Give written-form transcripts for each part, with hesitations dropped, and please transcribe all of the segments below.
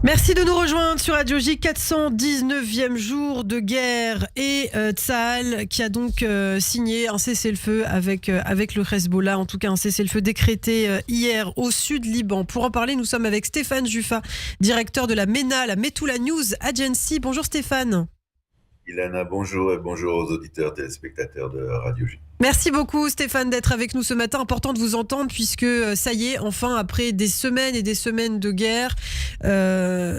Merci de nous rejoindre sur Radio J, 419e jour de guerre et Tsahal qui a donc signé un cessez-le-feu avec le Hezbollah, en tout cas un cessez-le-feu décrété hier au sud Liban. Pour en parler, nous sommes avec Stéphane Juffa, directeur de la MENA, la Metula News Agency. Bonjour Stéphane. Ilana, bonjour et bonjour aux auditeurs téléspectateurs de Radio J. Merci beaucoup Stéphane d'être avec nous ce matin. Important de vous entendre puisque ça y est, enfin après des semaines et des semaines de guerre,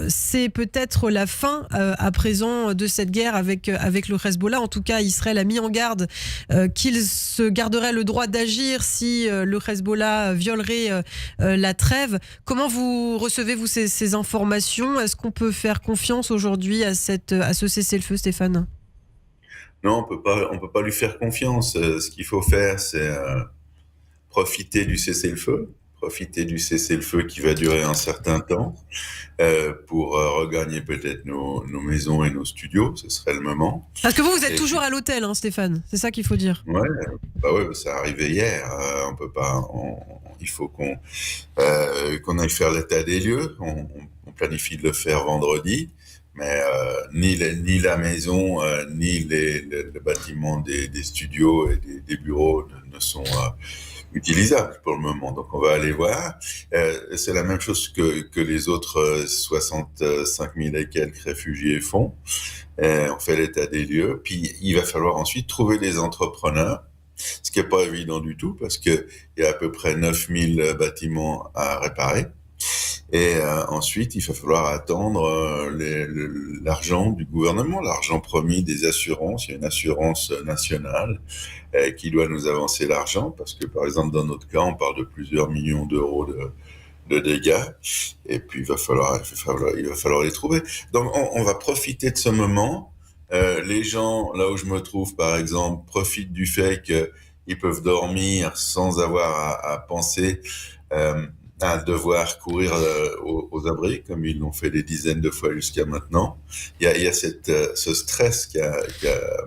c'est peut-être la fin à présent de cette guerre avec le Hezbollah. En tout cas, Israël a mis en garde qu'il se garderait le droit d'agir si le Hezbollah violerait la trêve. Comment vous recevez-vous ces informations ? Est-ce qu'on peut faire confiance aujourd'hui à ce cessez-le-feu, Stéphane ? Non, on peut pas lui faire confiance. Ce qu'il faut faire, c'est profiter du cessez-le-feu qui va durer un certain temps, pour regagner peut-être nos maisons et nos studios. Ce serait le moment. Parce que vous êtes toujours à l'hôtel, hein, Stéphane. C'est ça qu'il faut dire. Ouais, ça arrivait hier. On peut pas. Il faut qu'on aille faire l'état des lieux. On planifie de le faire vendredi. Mais ni la maison, ni le bâtiment des studios et des bureaux ne sont utilisables pour le moment. Donc on va aller voir. C'est la même chose que les autres 65 000 et quelques réfugiés font. On fait l'état des lieux. Puis il va falloir ensuite trouver des entrepreneurs, ce qui n'est pas évident du tout parce qu'il y a à peu près 9 000 bâtiments à réparer. Et ensuite, il va falloir attendre l'argent du gouvernement, l'argent promis des assurances. Il y a une assurance nationale qui doit nous avancer l'argent parce que, par exemple, dans notre cas, on parle de plusieurs millions d'euros de dégâts. Et puis, il va falloir les trouver. Donc, on va profiter de ce moment. Les gens, là où je me trouve, par exemple, profitent du fait qu'ils peuvent dormir sans avoir à penser à devoir courir aux abris, comme ils l'ont fait des dizaines de fois jusqu'à maintenant. Il y a ce stress qui a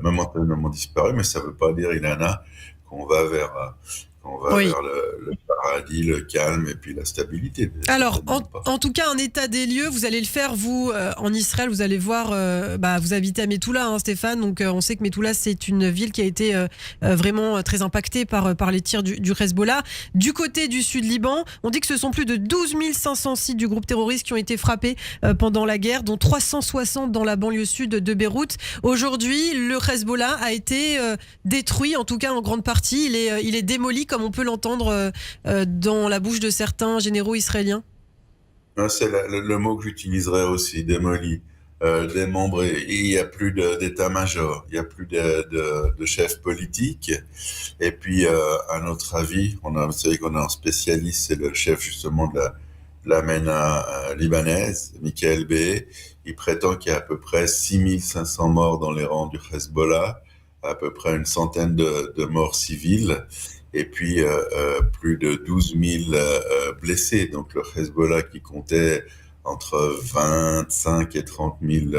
momentanément disparu, mais ça ne veut pas dire, Ilana, qu'on va vers le paradis, le calme et puis la stabilité. Alors, en tout cas, un état des lieux, vous allez le faire, vous, en Israël, vous allez voir, vous habitez à Metula, hein, Stéphane, donc on sait que Metula, c'est une ville qui a été vraiment très impactée par les tirs du Hezbollah. Du côté du sud Liban, on dit que ce sont plus de 12 500 sites du groupe terroriste qui ont été frappés pendant la guerre, dont 360 dans la banlieue sud de Beyrouth. Aujourd'hui, le Hezbollah a été détruit, en tout cas en grande partie, il est démoli, comme on peut l'entendre dans la bouche de certains généraux israéliens. C'est le mot que j'utiliserais aussi, démoli. Démembré. Il n'y a plus d'état-major, il n'y a plus de chef politique. Et puis, à notre avis, vous savez qu'on a un spécialiste, c'est le chef justement de la MENA libanaise, Michael Bey. Il prétend qu'il y a à peu près 6500 morts dans les rangs du Hezbollah, à peu près une centaine de morts civiles. Et puis plus de 12 000 blessés. Donc le Hezbollah qui comptait entre 25 et 30 000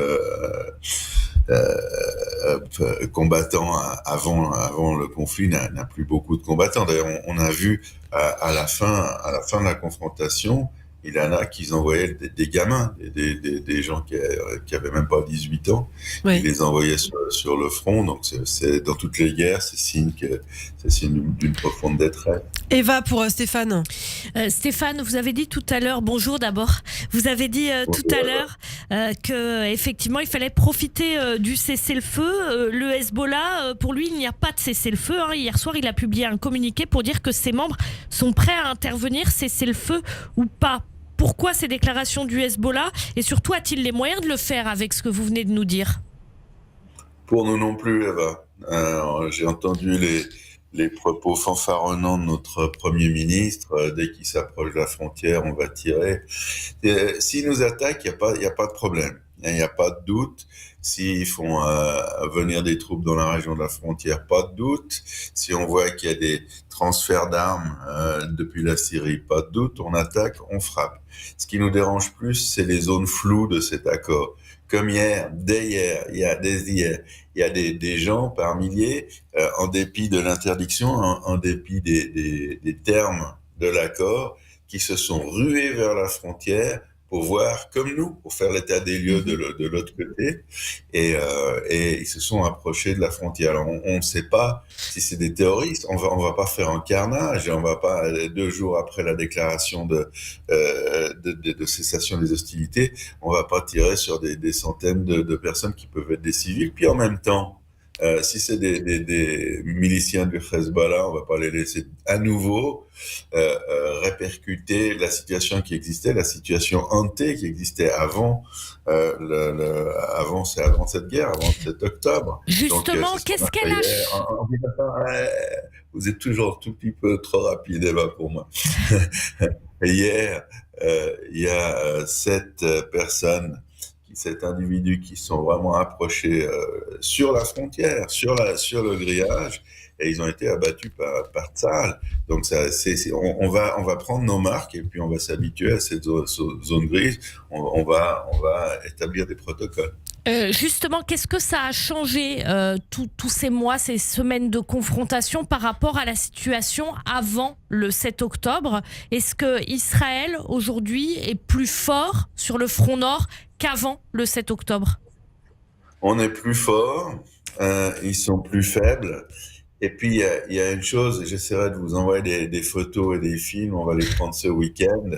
combattants avant le conflit n'a plus beaucoup de combattants. D'ailleurs, on a vu à la fin de la confrontation, il y en a qui envoyaient des gamins, des gens qui avaient même pas 18 ans, oui. Ils les envoyaient sur le front. Donc c'est dans toutes les guerres, c'est signe d'une profonde détresse. Eva, pour Stéphane. Stéphane, vous avez dit tout à l'heure, bonjour d'abord, vous avez dit tout à l'heure qu'effectivement il fallait profiter du cessez-le-feu. Le Hezbollah, pour lui, il n'y a pas de cessez-le-feu. Hein. Hier soir, il a publié un communiqué pour dire que ses membres sont prêts à intervenir, cessez-le-feu ou pas. Pourquoi ces déclarations du Hezbollah ? Et surtout, a-t-il les moyens de le faire avec ce que vous venez de nous dire ? Pour nous non plus, Eva. J'ai entendu les propos fanfaronnants de notre Premier ministre. Dès qu'il s'approche de la frontière, on va tirer. S'ils nous attaquent, il n'y a pas de problème. Il n'y a pas de doute. S'ils font venir des troupes dans la région de la frontière, pas de doute. Si on voit qu'il y a des transferts d'armes depuis la Syrie, pas de doute. On attaque, on frappe. Ce qui nous dérange plus, c'est les zones floues de cet accord. Comme hier, il y a des gens par milliers, en dépit de l'interdiction, en dépit des termes de l'accord, qui se sont rués vers la frontière pour voir comme nous, pour faire l'état des lieux de l'autre côté, et ils se sont approchés de la frontière. Alors, on ne sait pas si c'est des terroristes, on va pas faire un carnage, et on va pas 2 jours après la déclaration de cessation des hostilités, on va pas tirer sur des centaines de personnes qui peuvent être des civils. Puis en même temps, si c'est des miliciens du Hezbollah, on va pas les laisser à nouveau répercuter la situation qui existait, la situation hantée qui existait avant avant cette guerre, avant le 7 octobre. Justement, Donc, qu'est-ce qu'elle a... Vous êtes toujours un tout petit peu trop rapide, Eva, pour moi. Hier, il y a 7 personnes, 7 individus qui sont vraiment approchés sur la frontière, sur le grillage, et ils ont été abattus par Tsahal. Donc on va prendre nos marques et puis on va s'habituer à cette zone grise. On va établir des protocoles. Justement, qu'est-ce que ça a changé tous ces mois, ces semaines de confrontation par rapport à la situation avant le 7 octobre? Est-ce que Israël aujourd'hui est plus fort sur le front nord qu'avant le 7 octobre? On est plus fort, ils sont plus faibles. Et puis, il y a une chose, j'essaierai de vous envoyer des photos et des films, on va les prendre ce week-end.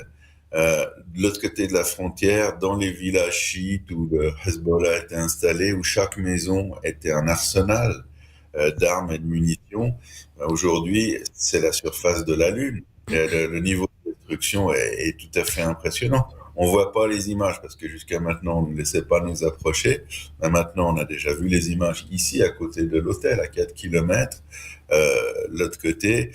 De l'autre côté de la frontière, dans les villages chiites où le Hezbollah était installé, où chaque maison était un arsenal d'armes et de munitions, aujourd'hui, c'est la surface de la Lune. Et le niveau de destruction est tout à fait impressionnant. On voit pas les images parce que jusqu'à maintenant, on ne laissait pas nous approcher. Mais maintenant, on a déjà vu les images ici, à côté de l'hôtel, à 4 kilomètres. L'autre côté,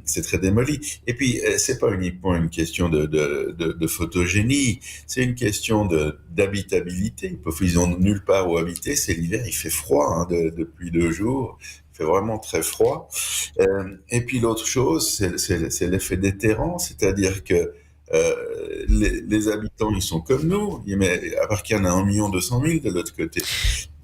c'est très démoli. Et puis, c'est pas uniquement une question de photogénie, c'est une question d'habitabilité. Ils ont nulle part où habiter. C'est l'hiver, il fait froid depuis 2 jours. Il fait vraiment très froid. Et puis l'autre chose, c'est l'effet déterrant, c'est-à-dire que les habitants, ils sont comme nous, mais à part qu'il y en a 1 200 000 de l'autre côté.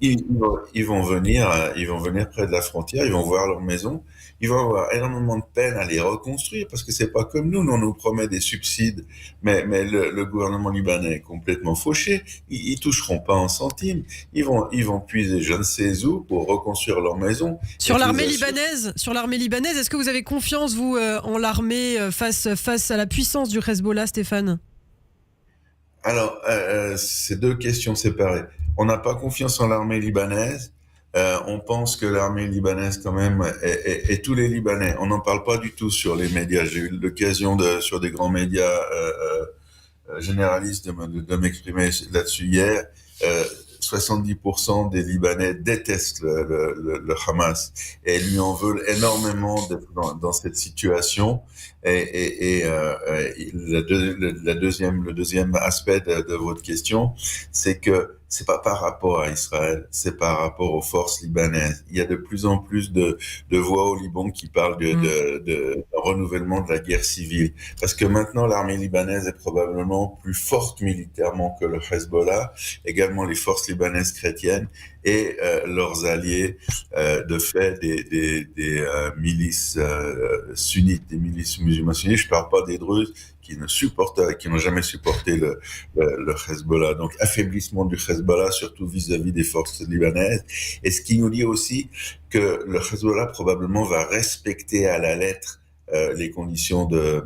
Ils vont venir près de la frontière, ils vont voir leur maison, ils vont avoir énormément de peine à les reconstruire parce que c'est pas comme nous, on nous promet des subsides, mais le gouvernement libanais est complètement fauché, ils toucheront pas un centime, ils vont puiser je ne sais où pour reconstruire leur maison. Sur l'armée libanaise, est-ce que vous avez confiance, vous, en l'armée face à la puissance du Hezbollah, Stéphane? Alors, c'est 2 questions séparées. On n'a pas confiance en l'armée libanaise. On pense que l'armée libanaise, quand même, et tous les Libanais, on n'en parle pas du tout sur les médias. J'ai eu l'occasion sur des grands médias généralistes de m'exprimer là-dessus hier. 70% des Libanais détestent le Hamas et lui en veulent énormément dans cette situation. Et le deuxième aspect de votre question, c'est que c'est pas par rapport à Israël, c'est par rapport aux forces libanaises. Il y a de plus en plus de voix au Liban qui parlent de renouvellement de la guerre civile. Parce que maintenant, l'armée libanaise est probablement plus forte militairement que le Hezbollah, également les forces libanaises chrétiennes et leurs alliés, de fait des milices sunnites, des milices musulmanes sunnites. Je parle pas des Druzes qui n'ont jamais supporté le Hezbollah. Donc, affaiblissement du Hezbollah, surtout vis-à-vis des forces libanaises. Et ce qui nous dit aussi que le Hezbollah probablement va respecter à la lettre les conditions de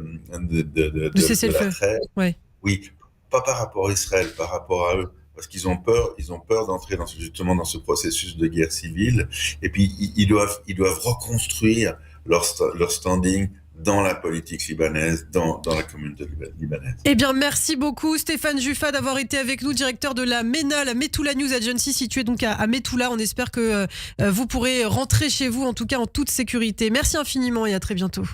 cessez-le-feu. Ouais. Oui, pas par rapport à Israël, par rapport à eux. Parce qu'ils ont peur d'entrer justement dans ce processus de guerre civile. Et puis, ils doivent reconstruire leur standing dans la politique libanaise, dans la communauté libanaise. Eh bien, merci beaucoup Stéphane Juffa d'avoir été avec nous, directeur de la MENA, la Metula News Agency, située donc à Metula. On espère que vous pourrez rentrer chez vous, en tout cas en toute sécurité. Merci infiniment et à très bientôt.